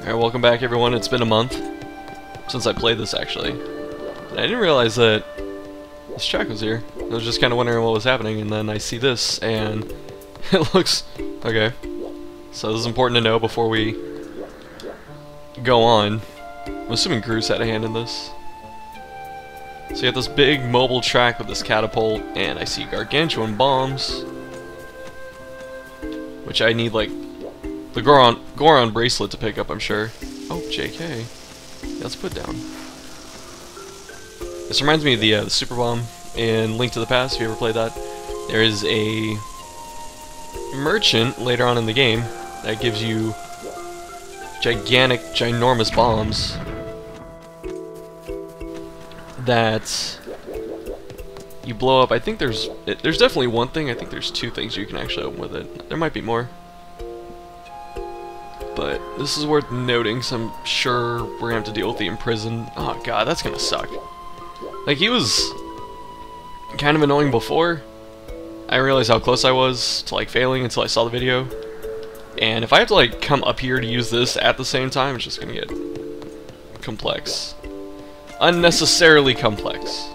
Alright, welcome back everyone. It's been a month since I played this actually. And I didn't realize that this track was here. I was just kind of wondering what was happening, and then I see this and it looks... okay. So this is important to know before we go on. I'm assuming Groose had a hand in this. So you have this big mobile track with this catapult, and I see gargantuan bombs, which I need like the Goron bracelet to pick up, I'm sure. Oh, JK. Yeah, let's put down. This reminds me of the super bomb in Link to the Past, if you ever played that. There is a merchant later on in the game that gives you gigantic, ginormous bombs that you blow up. I think there's definitely one thing. I think there's two things you can actually open with it. There might be more, but this is worth noting, so I'm sure we're gonna have to deal with the Imprisoned. Oh god, that's gonna suck. Like, he was kind of annoying before. I didn't realize how close I was to like failing until I saw the video. And if I have to like come up here to use this at the same time, it's just gonna get complex. Unnecessarily complex.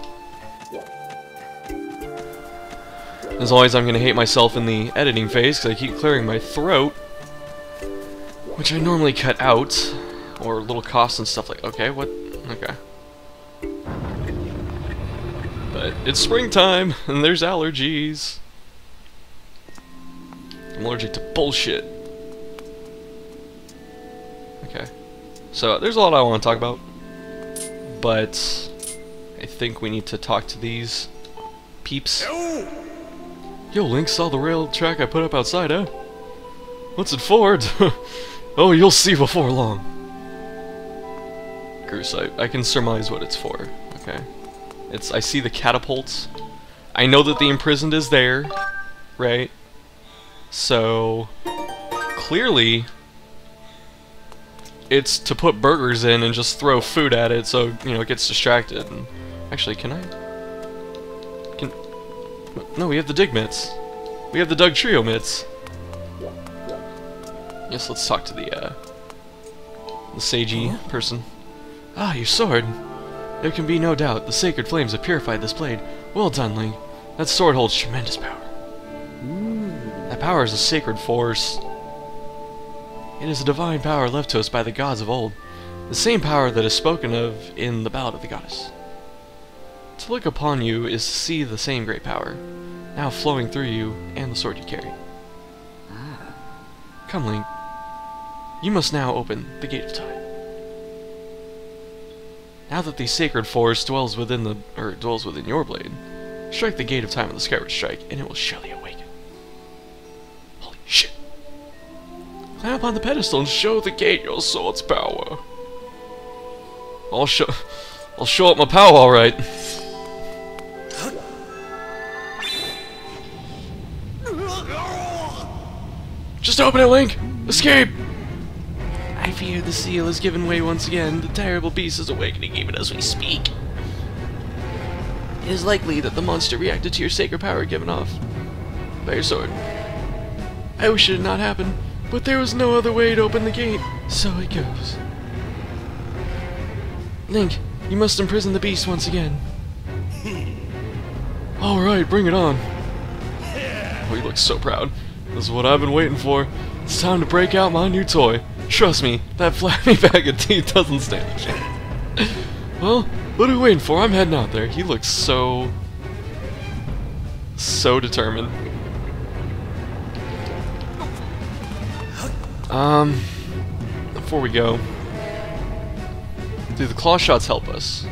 As always, I'm gonna hate myself in the editing phase because I keep clearing my throat, which I normally cut out, or little coughs and stuff like. Okay, what? Okay. But it's springtime, and there's allergies. I'm allergic to bullshit. Okay. So, there's a lot I want to talk about, but I think we need to talk to these peeps. Yo, Link, saw the rail track I put up outside, huh? What's it for? Oh, you'll see before long. Groose, I can surmise what it's for. Okay. I see the catapults. I know that the Imprisoned is there, right? So, clearly, it's to put burgers in and just throw food at it so, you know, it gets distracted. And actually, no, we have the dig mitts. We have the Doug Trio mitts. Yes, let's talk to the sagey person. Ah, your sword. There can be no doubt, the sacred flames have purified this blade. Well done, Link. That sword holds tremendous power. That power is a sacred force. It is a divine power left to us by the gods of old. The same power that is spoken of in the Ballad of the Goddess. To look upon you is to see the same great power, now flowing through you and the sword you carry. Come, Link. You must now open the Gate of Time. Now that the sacred force dwells within your blade, strike the Gate of Time with the Skyward Strike, and it will surely awaken. Holy shit! Climb up on the pedestal and show the gate your sword's power. I'll show up my power, all right. Just open it, Link! Escape! I fear the seal has given way once again. The terrible beast is awakening even as we speak. It is likely that the monster reacted to your sacred power given off by your sword. I wish it had not happened, but there was no other way to open the gate, so it goes. Link, you must imprison the beast once again. Alright, bring it on. Oh, he looks so proud. This is what I've been waiting for. It's time to break out my new toy. Trust me, that flabby bag of teeth doesn't stand a chance. Well, what are we waiting for? I'm heading out there. He looks so determined. Before we go, do the claw shots help us?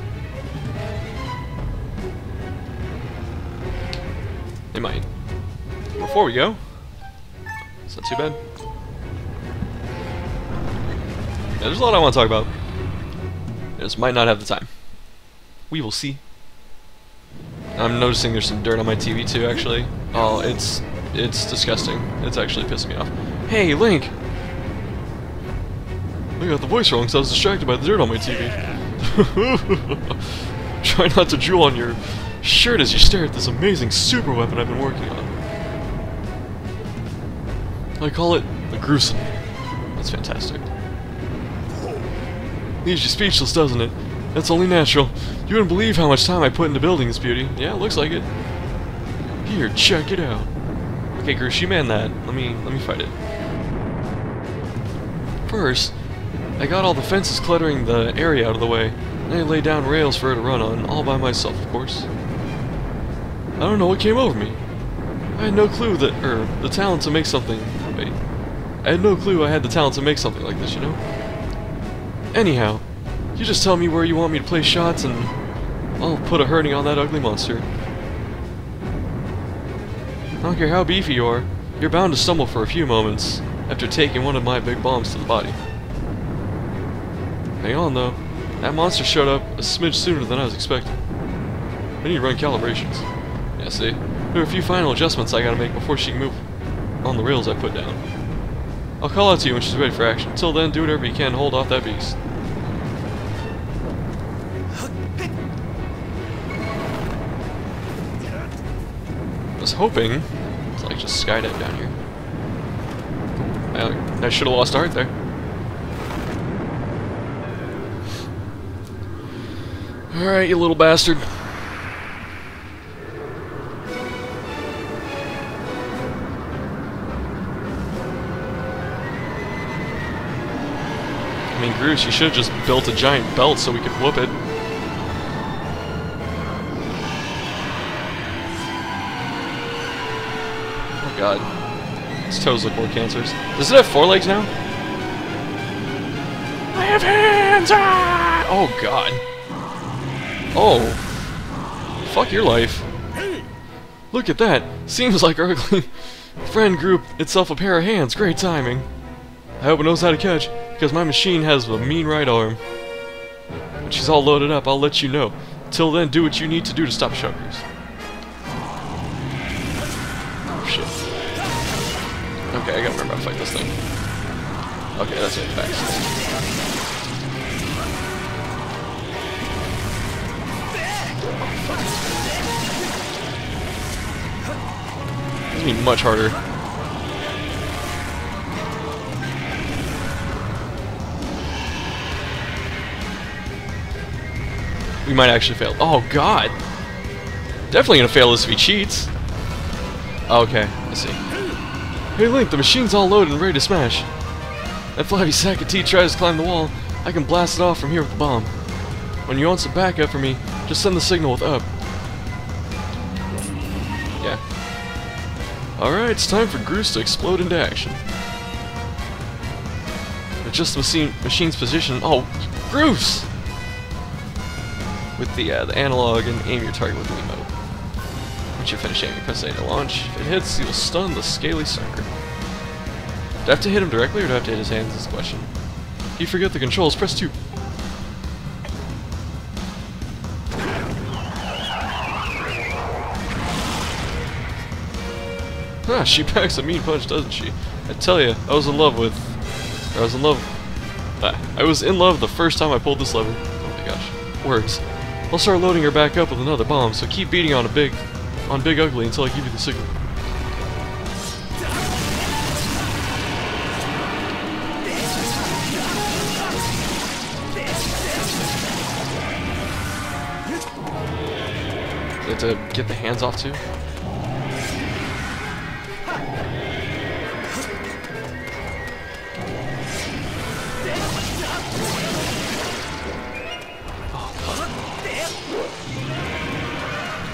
They might. Before we go, it's not too bad. Yeah, there's a lot I want to talk about. I just might not have the time. We will see. I'm noticing there's some dirt on my TV too, actually. Oh, it's disgusting. It's actually pissing me off. Hey, Link! I got the voice wrong because I was distracted by the dirt on my TV. Try not to drool on your shirt as you stare at this amazing super weapon I've been working on. I call it the Groosenator. That's fantastic. Leaves you speechless, doesn't it? That's only natural. You wouldn't believe how much time I put into building this beauty. Yeah, it looks like it. Here, check it out. Okay, Groose, you man that. Let me fight it. First, I got all the fences cluttering the area out of the way. Then I laid down rails for her to run on, all by myself, of course. I don't know what came over me. I had no clue that, the talent to make something. Wait. I had no clue I had the talent to make something like this, you know? Anyhow, you just tell me where you want me to place shots and I'll put a hurting on that ugly monster. I don't care how beefy you are, you're bound to stumble for a few moments after taking one of my big bombs to the body. Hang on though, that monster showed up a smidge sooner than I was expecting. I need to run calibrations. Yeah, see? There are a few final adjustments I gotta make before she can move on the rails I put down. I'll call out to you when she's ready for action. Until then, do whatever you can to hold off that beast. I was hoping to like just skydive down here. I should have lost heart there. Alright, you little bastard. I mean, Groose, you should have just built a giant belt so we could whoop it. Oh god. Its toes look more cancerous. Does it have 4 legs now? I have hands! Ah! Oh god. Oh. Fuck your life. Look at that. Seems like our ugly friend grew itself a pair of hands. Great timing. I hope it knows how to catch, because my machine has a mean right arm. When she's all loaded up, I'll let you know. Till then, do what you need to do to stop Shuckers. Oh shit. Okay, I gotta remember how to fight this thing. Okay, that's it. Facts. This is gonna be much harder. We might actually fail. Oh god! Definitely gonna fail this if he cheats. Okay, I see. Hey Link, the machine's all loaded and ready to smash. That flabby sack of teeth tries to climb the wall. I can blast it off from here with the bomb. When you want some backup from me, just send the signal with up. Yeah. Alright, it's time for Groose to explode into action. Adjust the machine's position. Oh, Groose! With the analog and aim your target with the remote. Once you finish aiming, press A to launch. If it hits, you'll stun the scaly sucker. Do I have to hit him directly or do I have to hit his hands is the question. If you forget the controls, press 2. Ah, she packs a mean punch, doesn't she? I tell you, I was in love the first time I pulled this lever. Oh my gosh. Works. I'll start loading her back up with another bomb, so keep beating on Big Ugly until I give you the signal. Do I have to get the hands off too?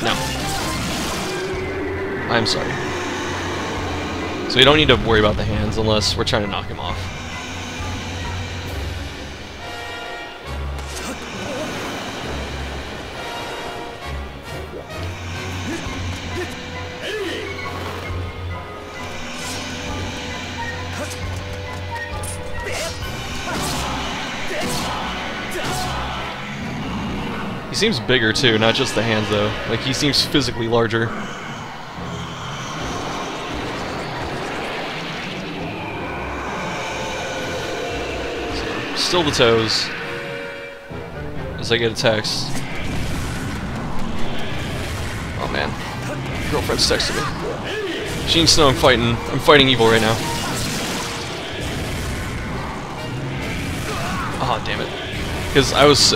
No. I'm sorry. So you don't need to worry about the hands unless we're trying to knock him off. He seems bigger too, not just the hands though. Like he seems physically larger. So, still the toes. As I get a text. Oh man. Girlfriend's texting me. She needs to know I'm fighting evil right now. Oh damn it. Because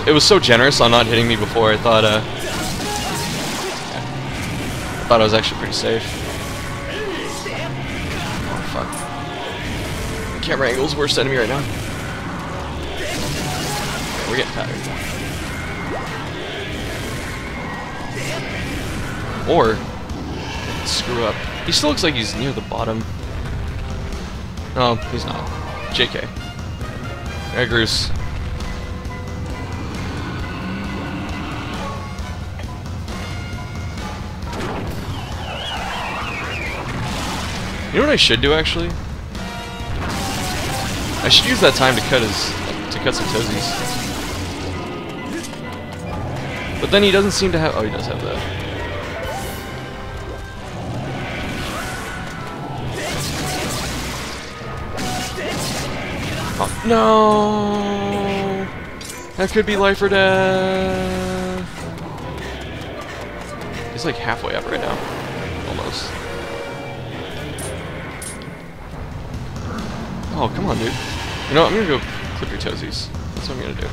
it was so generous on not hitting me before. I thought I was actually pretty safe. Oh fuck! Camera angle's worst enemy right now. Yeah, we're getting pattered. Or screw up. He still looks like he's near the bottom. No, he's not. JK. Alright, Groose. You know what I should do actually? I should use that time to cut some toesies. But then he doesn't seem to have. Oh, he does have that. Oh, no! That could be life or death. He's like halfway up right now, almost. Oh, come on, dude. You know what? I'm gonna go clip your toesies. That's what I'm gonna do.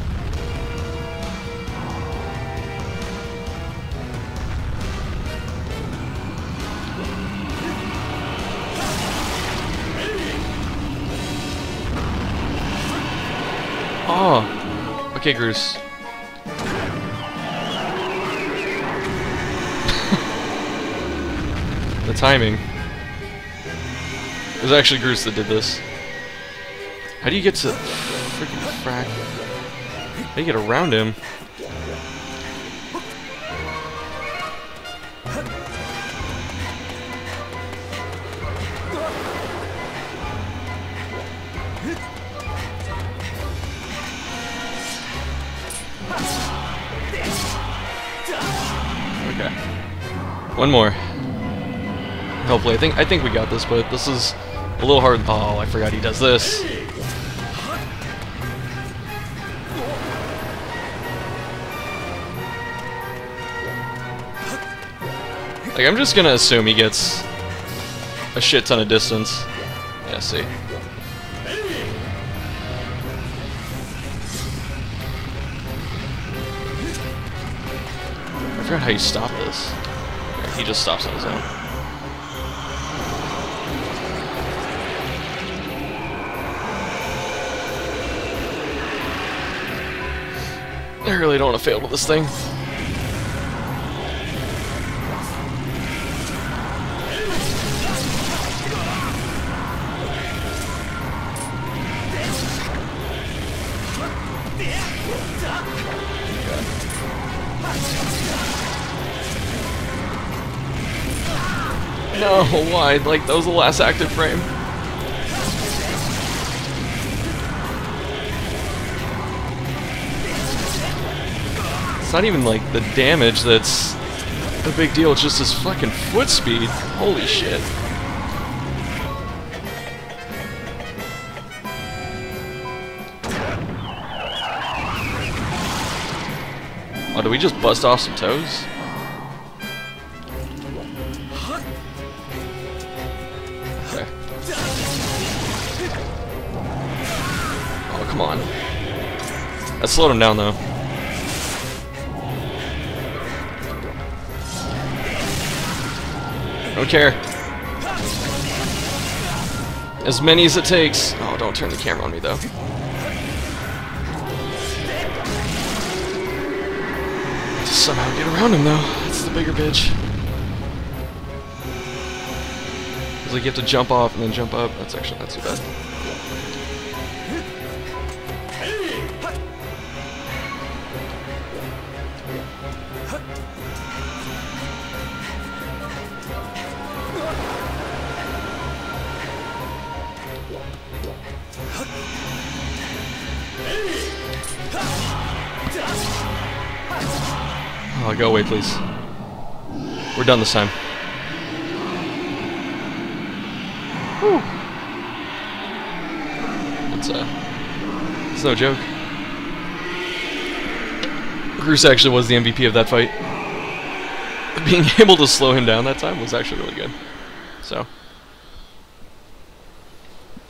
Oh! Okay, Groose. The timing. It was actually Groose that did this. How do you get to freaking frack? How do you get around him? Okay. One more. Hopefully, I think we got this, but this is a little hard. Oh, I forgot he does this. Like, I'm just gonna assume he gets a shit ton of distance. Yeah, see. I forgot how you stop this. Okay, he just stops on his own. I really don't want to fail with this thing. No, why? Like, that was the last active frame. It's not even like the damage that's the big deal, it's just his fucking foot speed. Holy shit. Oh, did we just bust off some toes? Okay. Oh, come on. That slowed him down, though. Don't care. As many as it takes. Oh, don't turn the camera on me, though. Just somehow get around him, though. That's the bigger bitch. It's like you have to jump off and then jump up. That's actually not too bad. Oh, go away, please. We're done this time. Whew. It's no joke. Groose actually was the MVP of that fight. Being able to slow him down that time was actually really good. So.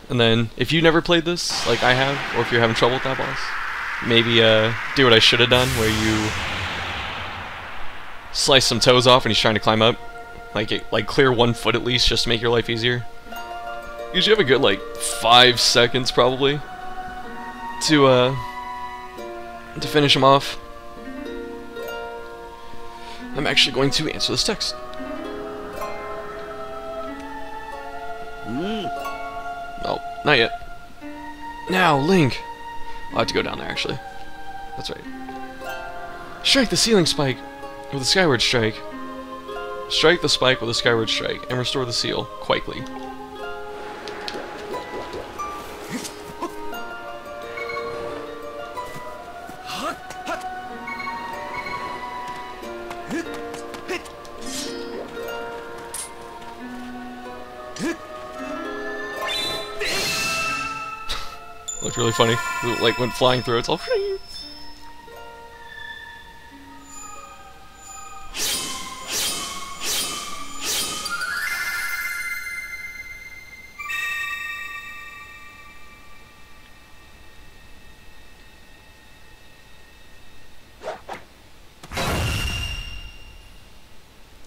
And then, if you never played this, like I have, or if you're having trouble with that boss, maybe do what I should have done, where you slice some toes off when he's trying to climb up. Like clear 1 foot at least, just to make your life easier. Because you have a good, like, 5 seconds, probably, to finish him off. I'm actually going to answer this text. Oh, not yet. Now, Link! I'll have to go down there, actually. That's right. Strike the ceiling spike with a Skyward Strike. Strike the spike with a Skyward Strike, and restore the seal, quickly. Looked really funny. It, like, went flying through, it's all...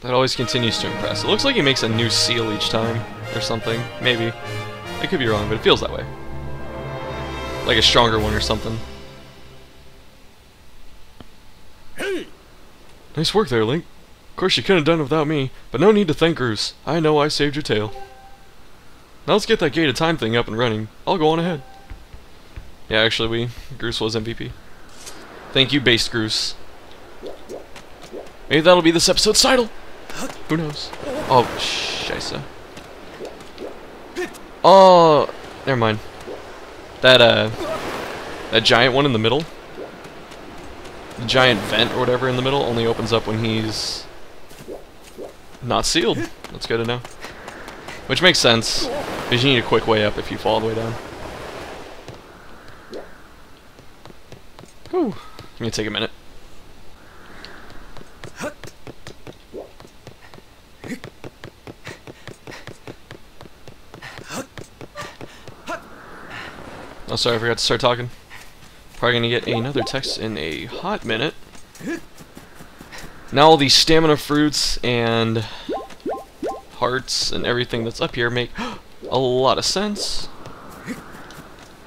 That always continues to impress. It looks like he makes a new seal each time, or something. Maybe. I could be wrong, but it feels that way. Like a stronger one or something. Hey! Nice work there, Link. Of course you couldn't have done it without me, but no need to thank Groose. I know I saved your tail. Now let's get that gate of time thing up and running. I'll go on ahead. Yeah, actually, Groose was MVP. Thank you, based Groose. Maybe that'll be this episode's title. Who knows? Oh, scheisse. Oh, never mind. That giant one in the middle, the giant vent or whatever in the middle, only opens up when he's not sealed. That's good to know. Which makes sense, because you need a quick way up if you fall all the way down. Whew. Gonna take a minute. Oh, sorry, I forgot to start talking. Probably gonna get another text in a hot minute. Now all these stamina fruits and hearts and everything that's up here make a lot of sense.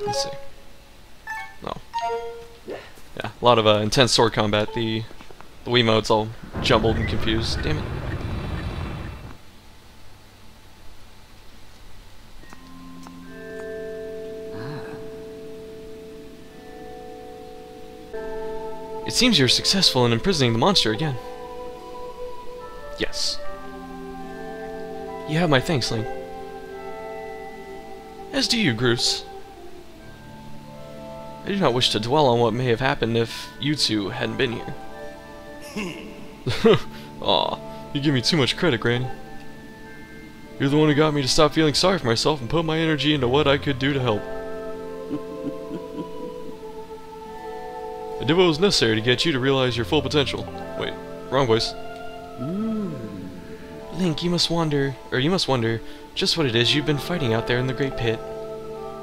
Let's see. Oh. Yeah, a lot of intense sword combat. The Wiimote's all jumbled and confused. Damn it. It seems you're successful in imprisoning the monster again. Yes. You have my thanks, Link. As do you, Groose. I do not wish to dwell on what may have happened if you two hadn't been here. Aw, you give me too much credit, Granny. You're the one who got me to stop feeling sorry for myself and put my energy into what I could do to help. I did what was necessary to get you to realize your full potential. Wait, wrong voice. Link, you must wonder just what it is you've been fighting out there in the Great Pit.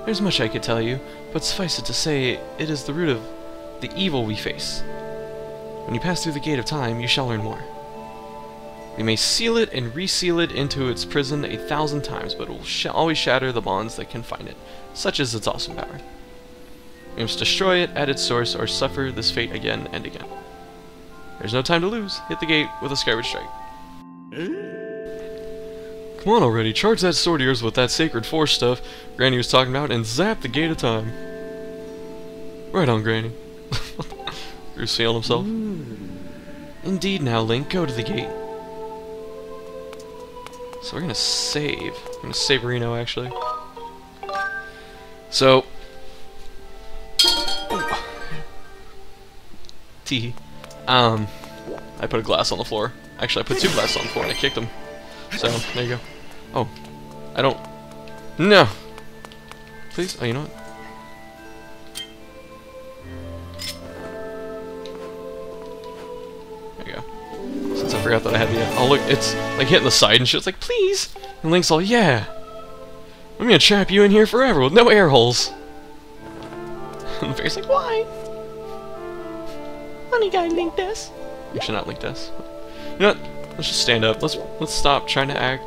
There's much I could tell you, but suffice it to say, it is the root of the evil we face. When you pass through the Gate of Time, you shall learn more. We may seal it and reseal it into its prison 1,000 times, but it will always shatter the bonds that confine it, such is its awesome power. We must destroy it at its source or suffer this fate again and again. There's no time to lose. Hit the gate with a Skyward Strike. Come on already, charge that sword of yours with that sacred force stuff Granny was talking about and zap the Gate of Time. Right on, Granny. Groose feeling himself. Indeed now, Link, go to the gate. So we're gonna save. I'm gonna save Reno, actually. So... Tee. I put a glass on the floor. Actually, I put 2 glasses on the floor and I kicked them. So, there you go. Oh. I don't... No! Please? Oh, you know what? There you go. Since I forgot that I had the... Oh, look, it's like hitting the side and shit. It's like, please! And Link's all, yeah! I'm gonna trap you in here forever with no air holes. And the fairy's like, why? Funny guy, Link this. Actually, not Link this. You know what? Let's just stand up. Let's stop trying to act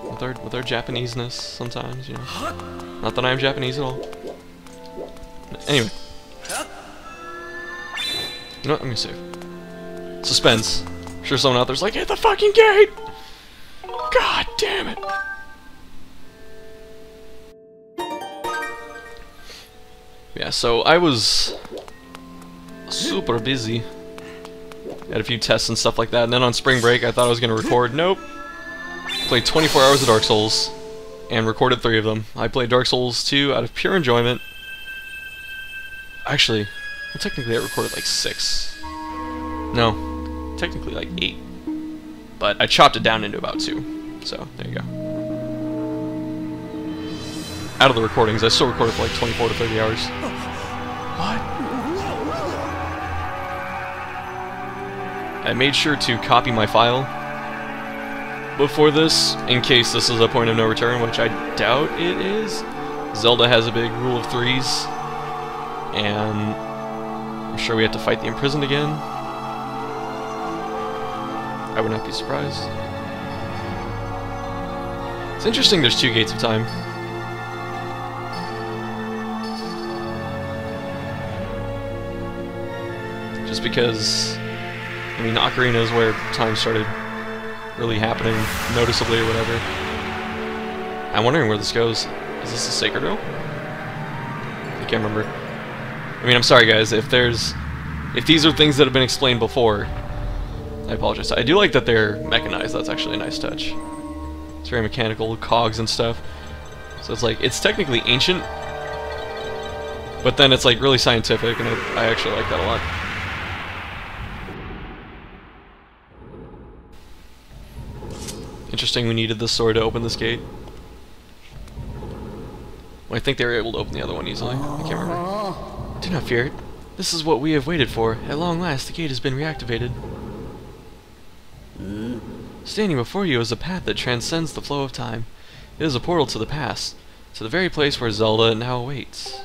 with our Japaneseness sometimes, you know. Not that I'm Japanese at all. Anyway. You know what? I'm gonna save. Suspense. I'm sure someone out there's like, hit the fucking gate! God damn it! Yeah, so I was super busy. Had a few tests and stuff like that, and then on spring break I thought I was gonna record. Nope. Played 24 hours of Dark Souls and recorded 3 of them. I played Dark Souls 2 out of pure enjoyment. Actually, well, technically I recorded like 6. No, technically like 8. But I chopped it down into about 2. So, there you go. Out of the recordings, I still recorded for like 24 to 30 hours. What? I made sure to copy my file before this, in case this is a point of no return, which I doubt it is. Zelda has a big rule of 3s, and I'm sure we have to fight the Imprisoned again. I would not be surprised. It's interesting there's 2 gates of time. Just because, I mean, Ocarina is where time started really happening noticeably or whatever. I'm wondering where this goes. Is this a sacred row? I can't remember. I mean, I'm sorry guys, if these are things that have been explained before, I apologize. I do like that they're mechanized. That's actually a nice touch. It's very mechanical, cogs and stuff. So it's like, it's technically ancient, but then it's like really scientific, and I actually like that a lot. Interesting, we needed this sword to open this gate. Well, I think they were able to open the other one easily. I can't remember. Do not fear it. This is what we have waited for. At long last, the gate has been reactivated. Standing before you is a path that transcends the flow of time. It is a portal to the past, to the very place where Zelda now awaits.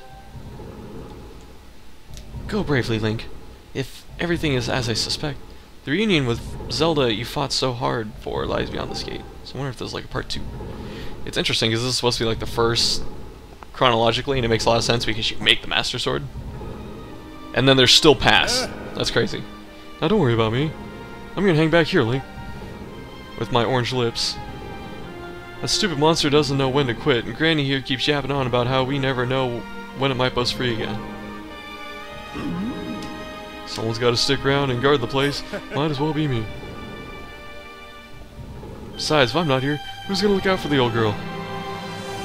Go bravely, Link. If everything is as I suspect, the reunion with Zelda you fought so hard for lies beyond this gate. So I wonder if there's like a part 2. It's interesting because this is supposed to be like the first chronologically, and it makes a lot of sense because you make the Master Sword. And then there's still past. That's crazy. Now don't worry about me. I'm gonna hang back here, Link. With my orange lips. That stupid monster doesn't know when to quit, and Granny here keeps yapping on about how we never know when it might bust free again. Someone's gotta stick around and guard the place. Might as well be me. Besides, if I'm not here, who's gonna look out for the old girl?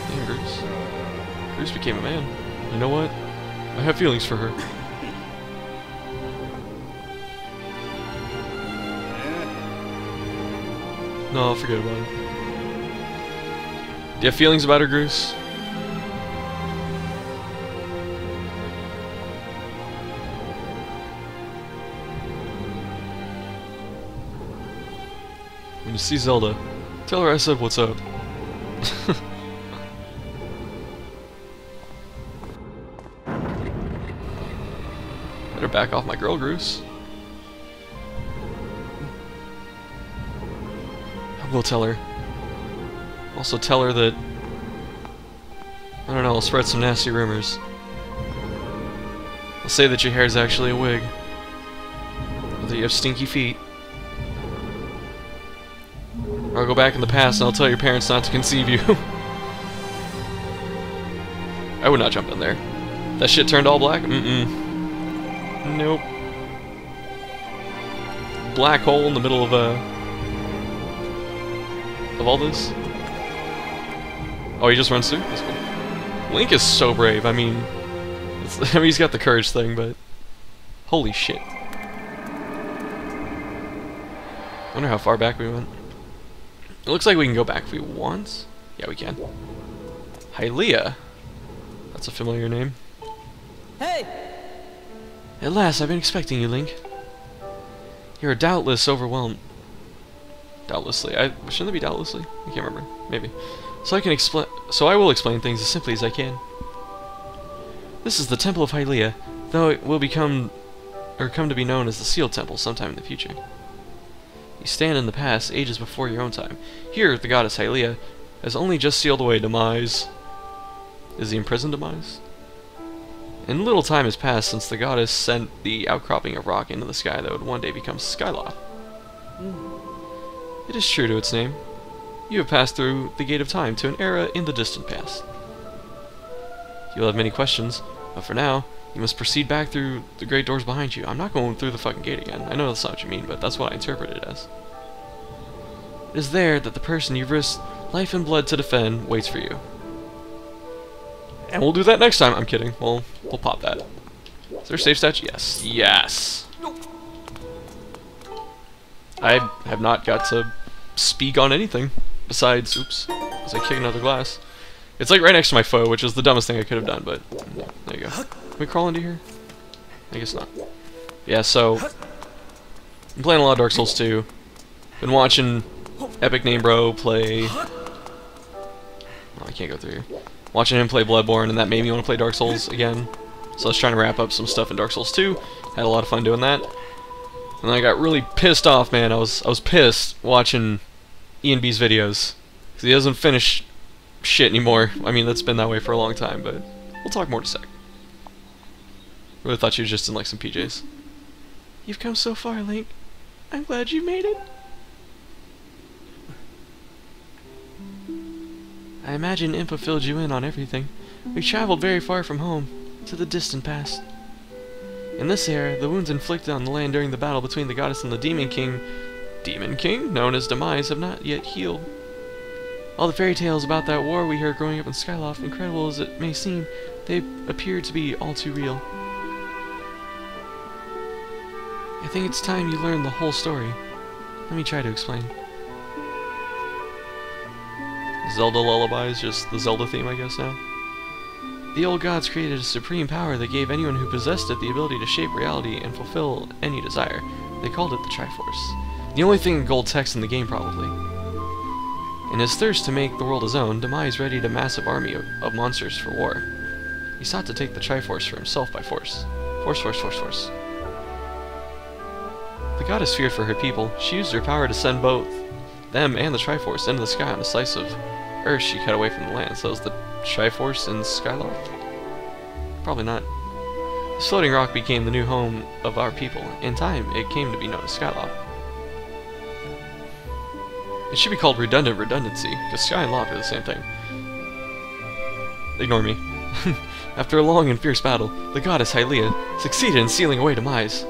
Damn, Groose. Groose became a man. You know what? I have feelings for her. No, forget about it. Do you have feelings about her, Groose? When you see Zelda, tell her I said what's up. Better back off my girl, Groose. I will tell her. Also tell her that, I don't know, I'll spread some nasty rumors. I'll say that your hair is actually a wig. Or that you have stinky feet. Or I'll go back in the past and I'll tell your parents not to conceive you. I would not jump in there. That shit turned all black? Nope. Black hole in the middle of all this. Oh, he just runs through? That's cool. Link is so brave. I mean, he's got the courage thing, but holy shit. Wonder how far back we went. It looks like we can go back if we want. Yeah, we can. Hylia. That's a familiar name. Hey! At last, I've been expecting you, Link. You're doubtless overwhelmed. Doubtlessly. Shouldn't it be doubtlessly? I can't remember. Maybe. So I will explain things as simply as I can. This is the Temple of Hylia, though it will become come to be known as the Sealed Temple sometime in the future. You stand in the past, ages before your own time. Here, the goddess Hylia has only just sealed away demise. Is the imprisoned demise? And little time has passed since the goddess sent the outcropping of rock into the sky that would one day become Skyloft. It is true to its name. You have passed through the gate of time to an era in the distant past. You'll have many questions, but for now, you must proceed back through the great doors behind you. I'm not going through the fucking gate again. I know that's not what you mean, but that's what I interpret it as. It is there that the person you've risked life and blood to defend waits for you. And we'll do that next time. I'm kidding. We'll pop that. Is there a save stat? Yes. Yes! I have not got to speak on anything besides, oops, as I kick another glass. It's like right next to my foe, which is the dumbest thing I could have done, but there you go. Can we crawl into here? I guess not. Yeah, so I'm playing a lot of Dark Souls 2. Been watching Epic Name Bro play. Oh, I can't go through here. Watching him play Bloodborne, and that made me want to play Dark Souls again. So I was trying to wrap up some stuff in Dark Souls 2. Had a lot of fun doing that. And I got really pissed off, man. I was pissed watching Ian B's videos. Because he doesn't finish shit anymore. I mean, that's been that way for a long time, but we'll talk more in a sec. Really thought you were just in like some PJs. You've come so far, Link. I'm glad you made it. I imagine Impa filled you in on everything. We traveled very far from home, to the distant past. In this era, the wounds inflicted on the land during the battle between the goddess and the Demon King, known as Demise, have not yet healed. All the fairy tales about that war we heard growing up in Skyloft, incredible as it may seem, they appear to be all too real. I think it's time you learn the whole story. Let me try to explain. Zelda Lullaby is just the Zelda theme, I guess, now. The old gods created a supreme power that gave anyone who possessed it the ability to shape reality and fulfill any desire. They called it the Triforce. The only thing in gold text in the game, probably. In his thirst to make the world his own, Demise readied a massive army of monsters for war. He sought to take the Triforce for himself by force. Force. The goddess feared for her people. She used her power to send both them and the Triforce into the sky on a slice of earth she cut away from the land. So is the Triforce in Skyloft? Probably not. This floating rock became the new home of our people. In time, it came to be known as Skyloft. It should be called redundant redundancy, because Sky and Loft are the same thing. Ignore me. After a long and fierce battle, the goddess Hylia succeeded in sealing away Demise.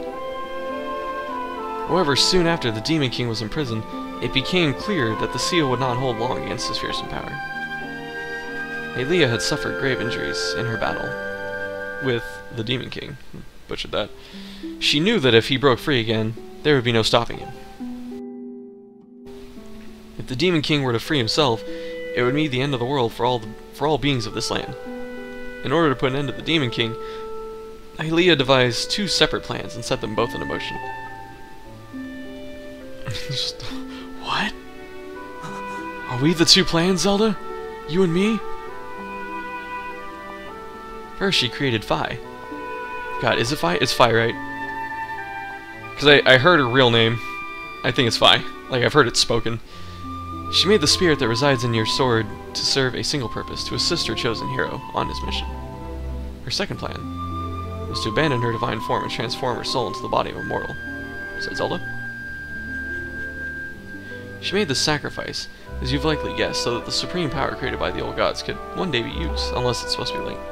However, soon after the Demon King was imprisoned, it became clear that the seal would not hold long against his fearsome power. Hylia had suffered grave injuries in her battle with the Demon King. Butchered that. She knew that if he broke free again, there would be no stopping him. If the Demon King were to free himself, it would mean the end of the world for all beings of this land. In order to put an end to the Demon King, Hylia devised two separate plans and set them both into motion. Just, what? Are we the two plans, Zelda? You and me? First, she created Fi. God, is it Fi? It's Fi, right? Because I heard her real name. I think it's Fi. Like, I've heard it spoken. She made the spirit that resides in your sword to serve a single purpose, to assist her chosen hero on his mission. Her second plan was to abandon her divine form and transform her soul into the body of a mortal. Is that Zelda? She made this sacrifice, as you've likely guessed, so that the supreme power created by the old gods could one day be used, unless it's supposed to be linked.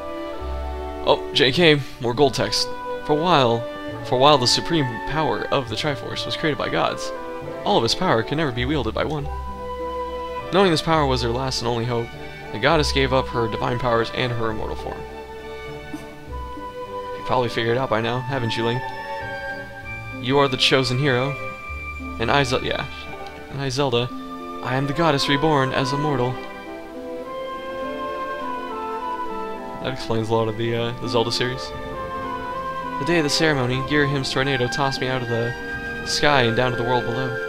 Oh, JK, more gold text. For a while the supreme power of the Triforce was created by gods, all of its power could never be wielded by one. Knowing this power was their last and only hope, the goddess gave up her divine powers and her immortal form. You probably figured it out by now, haven't you, Link? You are the chosen hero, and I, Zelda, I am the goddess reborn as a mortal. That explains a lot of the Zelda series. The day of the ceremony, Girahim's tornado tossed me out of the sky and down to the world below.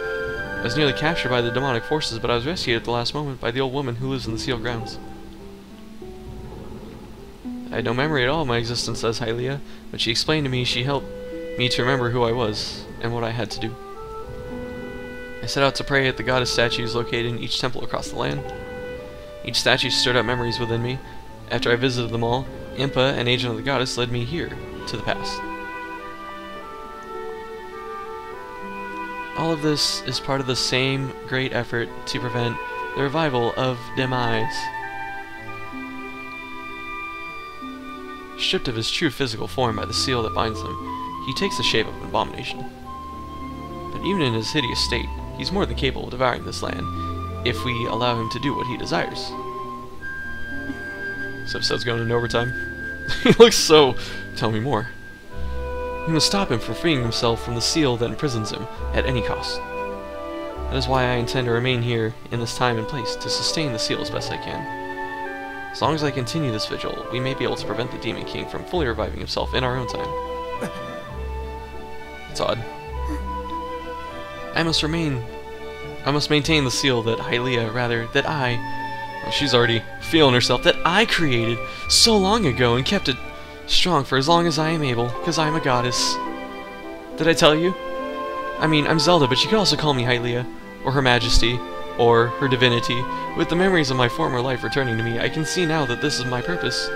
I was nearly captured by the demonic forces, but I was rescued at the last moment by the old woman who lives in the sealed grounds. I had no memory at all of my existence as Hylia, but she explained to me she helped me to remember who I was and what I had to do. I set out to pray at the goddess statues located in each temple across the land. Each statue stirred up memories within me. After I visited them all, Impa, an agent of the goddess, led me here, to the past. All of this is part of the same great effort to prevent the revival of Demise. Stripped of his true physical form by the seal that binds him, he takes the shape of an abomination. But even in his hideous state, he's more than capable of devouring this land, if we allow him to do what he desires. This episode's going into overtime. He looks so... Tell me more. We must stop him from freeing himself from the seal that imprisons him, at any cost. That is why I intend to remain here, in this time and place, to sustain the seal as best I can. As long as I continue this vigil, we may be able to prevent the Demon King from fully reviving himself in our own time. It's odd. I must maintain the seal that she's already feeling herself, that I created so long ago and kept it strong for as long as I am able, because I'm a goddess. Did I tell you? I mean, I'm Zelda, but you could also call me Hylia, or Her Majesty, or Her Divinity. With the memories of my former life returning to me, I can see now that this is my purpose.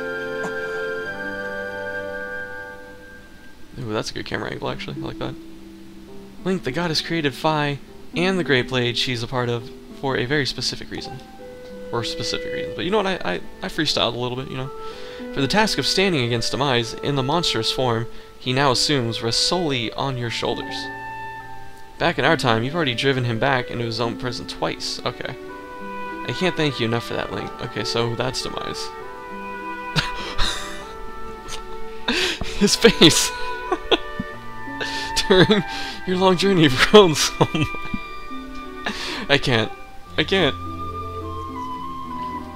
Ooh, that's a good camera angle, actually. I like that. Link, the goddess created Phi and the Great Blade she's a part of for a very specific reason. Or specific reason. But you know what, I freestyled a little bit, you know. For the task of standing against Demise in the monstrous form he now assumes rests solely on your shoulders. Back in our time, you've already driven him back into his own prison twice. Okay. I can't thank you enough for that, Link. Okay, so that's Demise. His face! During your long journey, you've grown so much. I can't.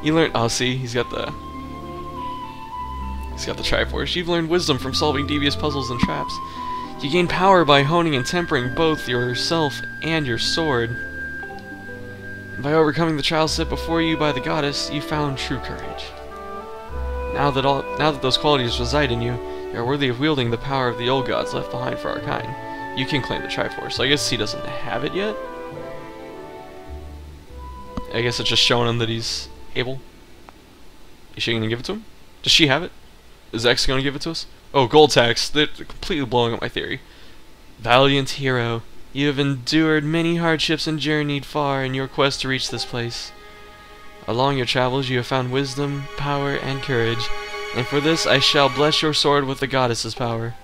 You learned. Oh, see, he's got the Triforce. You've learned wisdom from solving devious puzzles and traps. You gain power by honing and tempering both yourself and your sword. And by overcoming the trials set before you by the goddess, you found true courage. Now that those qualities reside in you, you are worthy of wielding the power of the old gods left behind for our kind. You can claim the Triforce. So I guess he doesn't have it yet. I guess it's just showing him that he's able. Is she gonna give it to him? Does she have it? Is X gonna give it to us? Oh, gold tax. They're completely blowing up my theory. Valiant hero, you have endured many hardships and journeyed far in your quest to reach this place. Along your travels you have found wisdom, power, and courage, and for this I shall bless your sword with the goddess's power.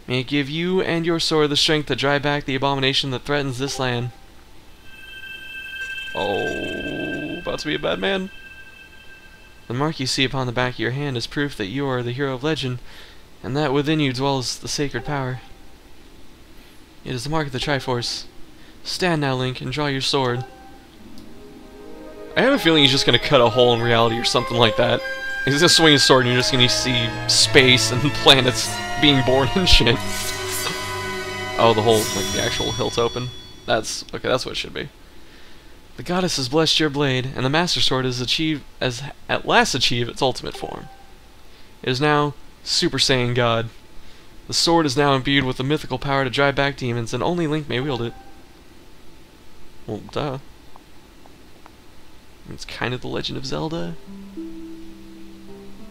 May it give you and your sword the strength to drive back the abomination that threatens this land. Oh, about to be a bad man. The mark you see upon the back of your hand is proof that you are the hero of legend, and that within you dwells the sacred power. It is the mark of the Triforce. Stand now, Link, and draw your sword. I have a feeling he's just gonna cut a hole in reality or something like that. He's gonna swing his sword and you're just gonna see space and planets being born and shit. Oh, the whole, like, the actual hilt open. That's, okay, that's what it should be. The goddess has blessed your blade, and the Master Sword has at last achieved its ultimate form. It is now Super Saiyan God. The sword is now imbued with the mythical power to drive back demons, and only Link may wield it. Well, duh. It's kind of the Legend of Zelda.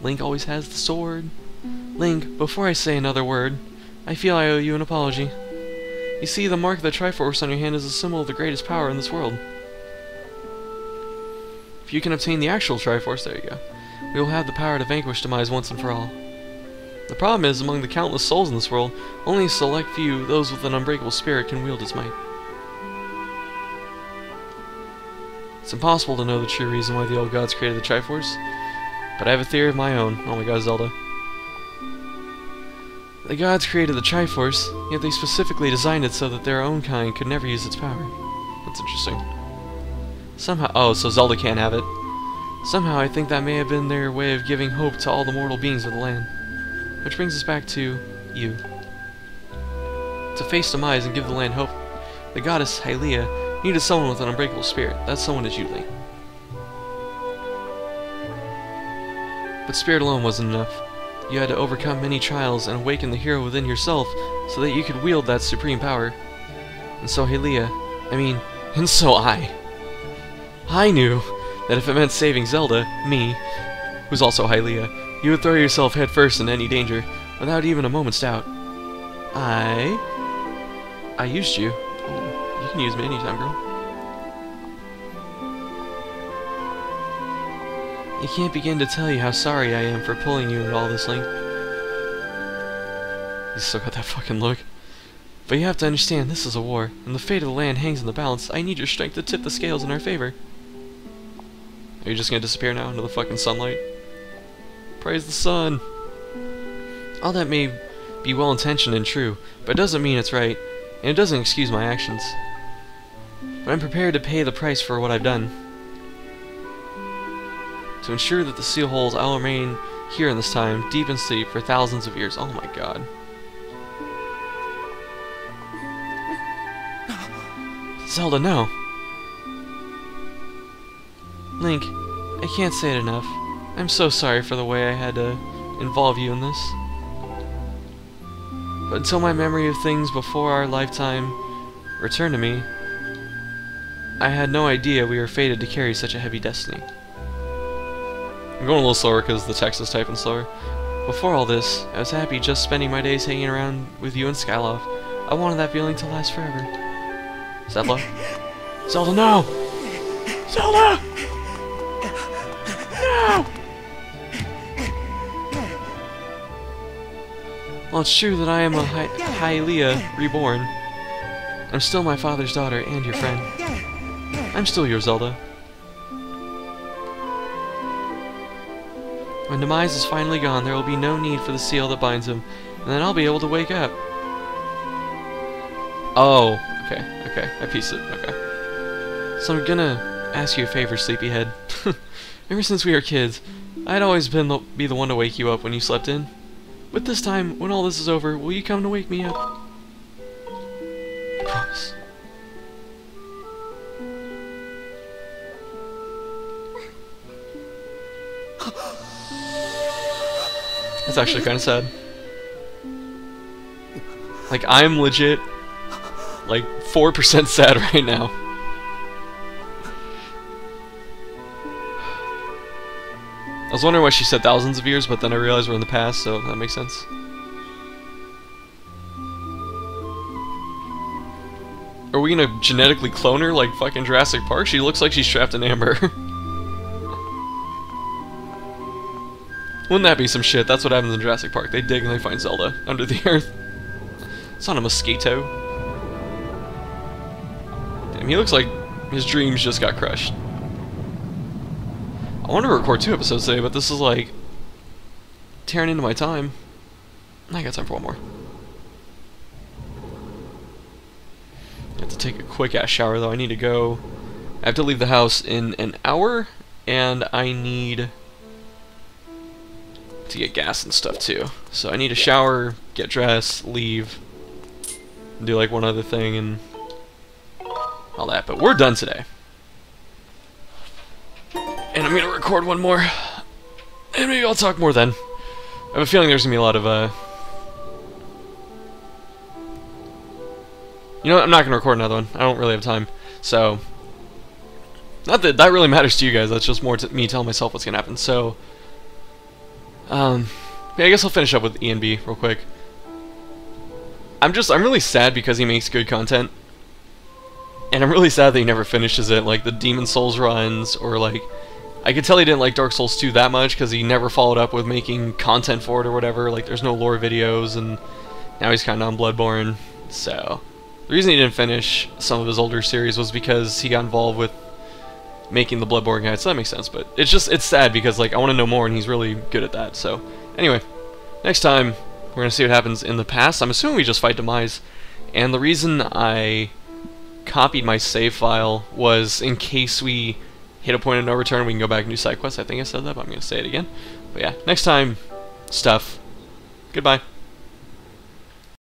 Link always has the sword. Link, before I say another word, I feel I owe you an apology. You see, the mark of the Triforce on your hand is a symbol of the greatest power in this world. If you can obtain the actual Triforce, there you go, we will have the power to vanquish Demise once and for all. The problem is, among the countless souls in this world, only a select few, those with an unbreakable spirit, can wield its might. It's impossible to know the true reason why the old gods created the Triforce, but I have a theory of my own. Oh my god, Zelda. The gods created the Triforce, yet they specifically designed it so that their own kind could never use its power. That's interesting. Somehow, oh, so Zelda can't have it. Somehow I think that may have been their way of giving hope to all the mortal beings of the land. Which brings us back to you. To face Demise and give the land hope, the goddess Hylia needed someone with an unbreakable spirit. That someone is you, Link. But spirit alone wasn't enough. You had to overcome many trials and awaken the hero within yourself so that you could wield that supreme power. And so and so I knew that if it meant saving Zelda, me, who's also Hylia, you would throw yourself headfirst into any danger, without even a moment's doubt. I used you. You can use me anytime, girl. I can't begin to tell you how sorry I am for pulling you into all this, Link. He's still got that fucking look. But you have to understand, this is a war, and the fate of the land hangs in the balance. I need your strength to tip the scales in our favor. Are you just gonna disappear now into the fucking sunlight? Praise the sun! All that may be well-intentioned and true, but it doesn't mean it's right, and it doesn't excuse my actions. But I'm prepared to pay the price for what I've done. To ensure that the seal holds, I'll remain here in this time, deep in sleep, for thousands of years. Oh my god. Zelda, no! Link, I can't say it enough. I'm so sorry for the way I had to involve you in this. But until my memory of things before our lifetime returned to me, I had no idea we were fated to carry such a heavy destiny. I'm going a little slower because the text is typing slower. Before all this, I was happy just spending my days hanging around with you and Skyloft. I wanted that feeling to last forever. Zelda? Zelda, no! Zelda! No! Well, it's true that I am a Hylia reborn. I'm still my father's daughter and your friend. I'm still your Zelda. When Demise is finally gone, there will be no need for the seal that binds him, and then I'll be able to wake up. Oh, okay, I pieced it, okay. So I'm gonna ask you a favor, sleepyhead. Ever since we were kids, I'd always be the one to wake you up when you slept in. But this time, when all this is over, will you come to wake me up? I promise. It's actually kind of sad. Like, I'm legit, like, 4% sad right now. I was wondering why she said thousands of years, but then I realized we're in the past, so that makes sense. Are we gonna genetically clone her like fucking Jurassic Park? She looks like she's trapped in amber. Wouldn't that be some shit? That's what happens in Jurassic Park. They dig and they find Zelda under the earth. It's not a mosquito. Damn, he looks like his dreams just got crushed. I want to record 2 episodes today, but this is like tearing into my time. I got time for one more. I have to take a quick ass shower though. I need to go. I have to leave the house in an hour, and I need to get gas and stuff too. So I need to shower, get dressed, leave, and do like one other thing and all that. But we're done today. And I'm gonna record one more, and maybe I'll talk more then. I have a feeling there's gonna be a lot of, you know what, I'm not gonna record another one. I don't really have time. So, not that that really matters to you guys, that's just more to me telling myself what's gonna happen. So, yeah, I guess I'll finish up with E and B real quick. I'm really sad because he makes good content. And I'm really sad that he never finishes it, like the Demon Souls runs, or like, I could tell he didn't like Dark Souls 2 that much because he never followed up with making content for it or whatever. Like, there's no lore videos, and now he's kind of on Bloodborne. So, the reason he didn't finish some of his older series was because he got involved with making the Bloodborne guide, so that makes sense. But it's sad because, like, I want to know more, and he's really good at that. So, anyway, next time, we're going to see what happens in the past. I'm assuming we just fight Demise, and the reason I copied my save file was in case we hit a point of no return, we can go back and do side quests. I think I said that, but I'm going to say it again. But yeah, next time, stuff. Goodbye.